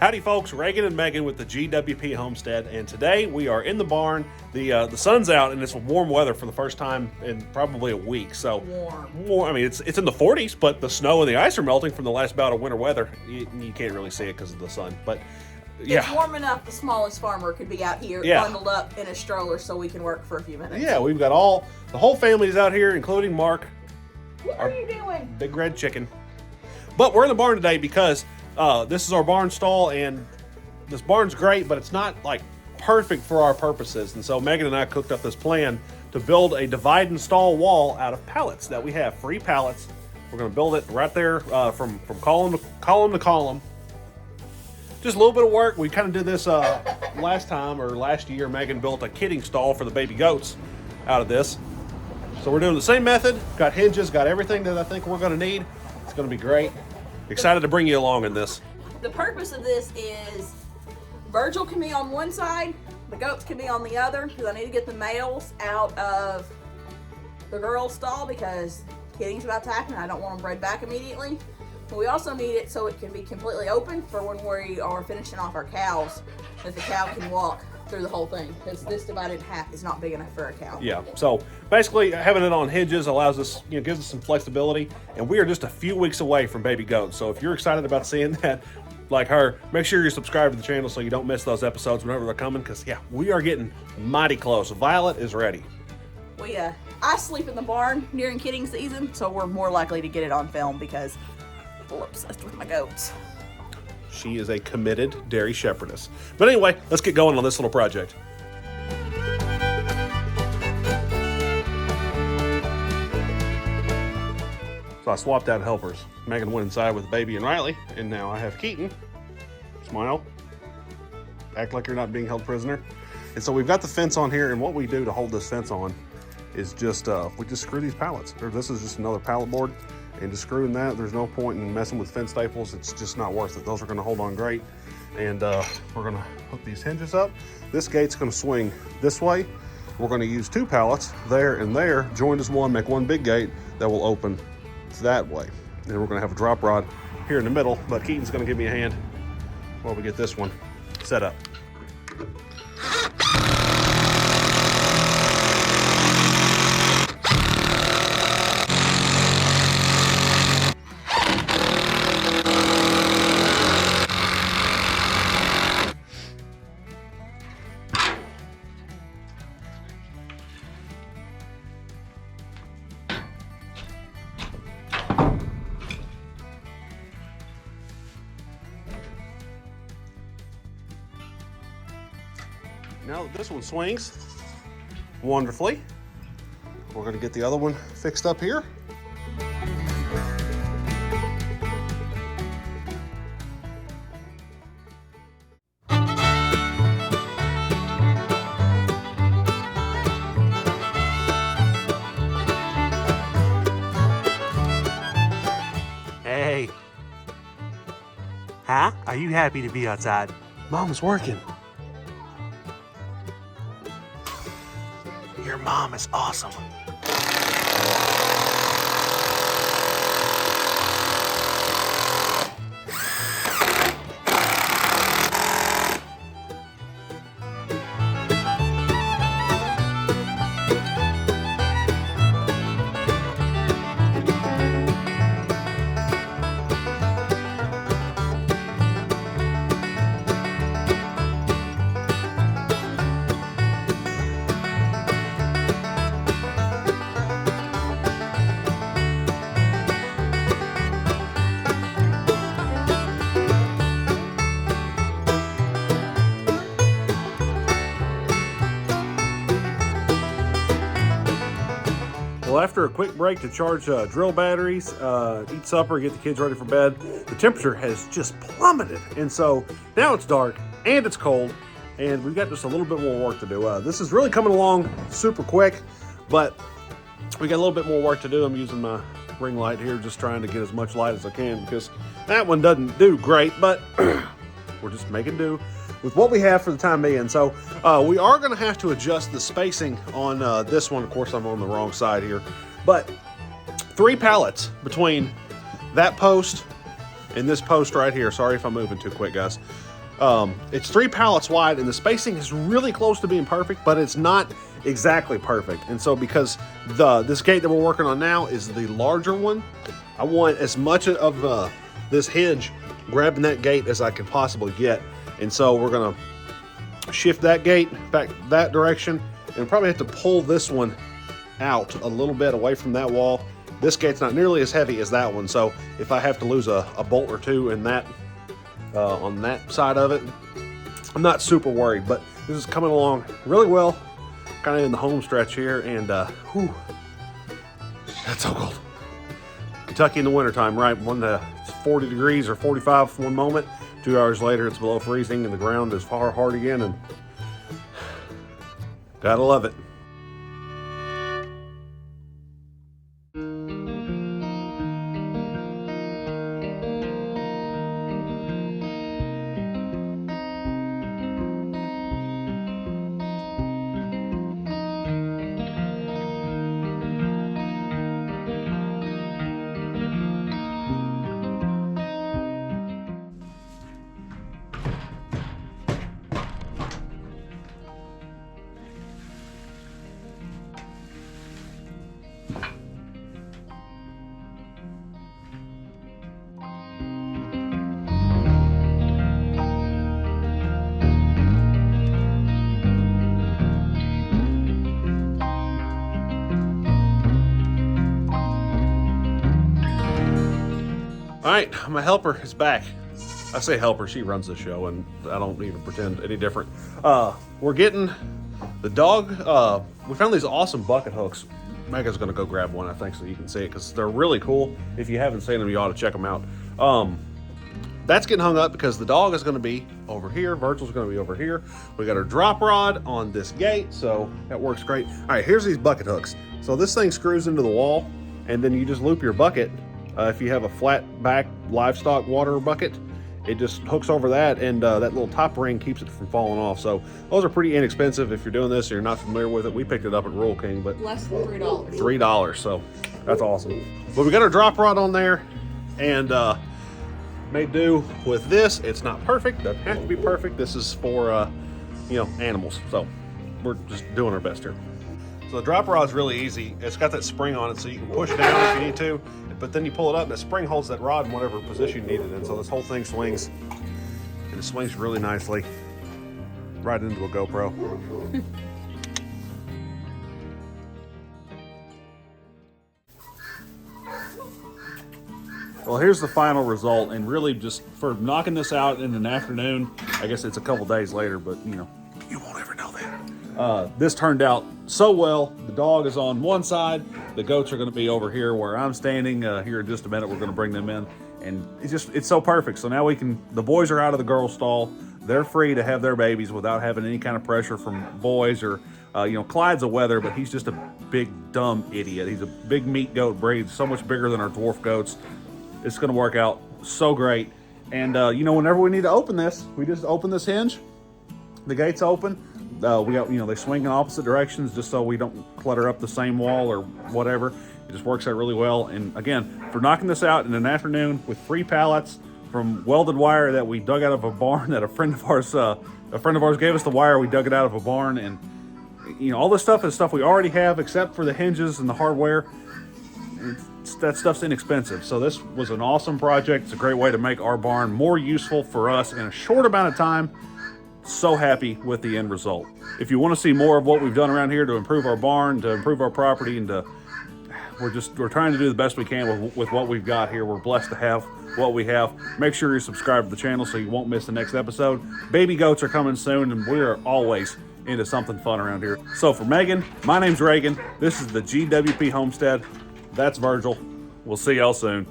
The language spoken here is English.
Howdy folks, Reagan and Megan with the GWP Homestead, and today we are in the barn. The sun's out and it's warm weather for the first time in probably a week. So warm. I mean, it's in the 40s, but the snow and the ice are melting from the last bout of winter weather. You can't really see it because of the sun, but yeah. It's warm enough the smallest farmer could be out here bundled up in a stroller so we can work for a few minutes. Yeah, we've got the whole family's out here, including Mark. What are you doing? Big red chicken. But we're in the barn today because this is our barn stall, and this barn's great, but it's not like perfect for our purposes. And so Megan and I cooked up this plan to build a divide and stall wall out of pallets that we have, free pallets. We're going to build it right there from column to column. Just a little bit of work. We kind of did this last year. Megan built a kidding stall for the baby goats out of this. So we're doing the same method. Got hinges, got everything that I think we're going to need. It's going to be great. Excited to bring you along in this. The purpose of this is Virgil can be on one side, the goats can be on the other, because I need to get the males out of the girls' stall because kidding's about to happen and I don't want them bred back immediately. But we also need it so it can be completely open for when we are finishing off our cows, that the cow can walk through the whole thing, because this divided in half is not big enough for a cow. Yeah, so basically having it on hinges allows us, gives us some flexibility, and we are just a few weeks away from baby goats. So if you're excited about seeing that, like her, make sure you're subscribed to the channel so you don't miss those episodes whenever they're coming, because yeah, we are getting mighty close. Violet is ready. I sleep in the barn during kidding season, so we're more likely to get it on film because I'm a little obsessed with my goats. She is a committed dairy shepherdess. But anyway, let's get going on this little project. So I swapped out helpers. Megan went inside with Baby and Riley, and now I have Keaton. Smile. Act like you're not being held prisoner. And so we've got the fence on here, and what we do to hold this fence on is we just screw these pallets. This is just another pallet board. And just screwing that, there's no point in messing with fence staples. It's just not worth it. Those are going to hold on great. And we're going to hook these hinges up. This gate's going to swing this way. We're going to use two pallets there and there, joined as one, make one big gate that will open that way. And we're going to have a drop rod here in the middle, but Keaton's going to give me a hand while we get this one set up. Now that this one swings wonderfully, we're going to get the other one fixed up here. Hey. Huh? Are you happy to be outside? Mom's working. Your mom is awesome. Well, after a quick break to charge drill batteries, eat supper, get the kids ready for bed, the temperature has just plummeted. And so now it's dark and it's cold, and we've got just a little bit more work to do. This is really coming along super quick, but we got a little bit more work to do. I'm using my ring light here, just trying to get as much light as I can because that one doesn't do great, but we're just making do with what we have for the time being. So we are going to have to adjust the spacing on this one. Of course, I'm on the wrong side here, but 3 pallets between that post and this post right here. Sorry if I'm moving too quick, guys. It's 3 pallets wide, and the spacing is really close to being perfect, but it's not exactly perfect. And so because this gate that we're working on now is the larger one, I want as much of this hinge grabbing that gate as I can possibly get. And so we're gonna shift that gate back that direction, and probably have to pull this one out a little bit away from that wall. This gate's not nearly as heavy as that one, so if I have to lose a bolt or two in that on that side of it, I'm not super worried. But this is coming along really well, kind of in the home stretch here, and whew, that's so cold. Kentucky in the wintertime, right? It's 40 degrees or 45 one moment, 2 hours later it's below freezing and the ground is hard again, and gotta love it. All right, my helper is back. I say helper, she runs the show, and I don't even pretend any different. We're getting the dog. We found these awesome bucket hooks. Megan's gonna go grab one, I think, so you can see it, because they're really cool. If you haven't seen them, you ought to check them out. That's getting hung up because the dog is gonna be over here. Virgil's gonna be over here. We got our drop rod on this gate, so that works great. All right, here's these bucket hooks. So this thing screws into the wall, and then you just loop your bucket. If you have a flat back livestock water bucket, it just hooks over that, and that little top ring keeps it from falling off. So those are pretty inexpensive if you're doing this or you're not familiar with it. We picked it up at Rural King, but less than $3. $3, so that's awesome. But we got our drop rod on there, and made do with this. It's not perfect, doesn't have to be perfect. This is for animals, so we're just doing our best here. So the drop rod's really easy. It's got that spring on it, so you can push down if you need to, but then you pull it up and the spring holds that rod in whatever position you need it in. So this whole thing swings, and it swings really nicely right into a GoPro. Well, here's the final result, and really just for knocking this out in an afternoon, I guess it's a couple days later, but you won't ever know that. This turned out so well. The dog is on one side, the goats are gonna be over here where I'm standing. Here in just a minute, we're gonna bring them in, and it's so perfect. So now the boys are out of the girl stall. They're free to have their babies without having any kind of pressure from boys or, Clyde's a wether, but he's just a big, dumb idiot. He's a big meat goat breed, so much bigger than our dwarf goats. It's gonna work out so great. And whenever we need to open this, we just open this hinge. The gate's open. We got, they swing in opposite directions just so we don't clutter up the same wall or whatever. It just works out really well. And again, for knocking this out in an afternoon with 3 pallets from welded wire that we dug out of a barn that a friend of ours gave us the wire. We dug it out of a barn, and all this stuff is stuff we already have except for the hinges and the hardware. That stuff's inexpensive. So this was an awesome project. It's a great way to make our barn more useful for us in a short amount of time. So happy with the end result. If you want to see more of what we've done around here to improve our barn, to improve our property, and we're trying to do the best we can with what we've got here. We're blessed to have what we have. Make sure you subscribe to the channel so you won't miss the next episode. Baby goats are coming soon, and we are always into something fun around here. So for Megan, my name's Reagan. This is the GWP Homestead. That's Virgil. We'll see y'all soon.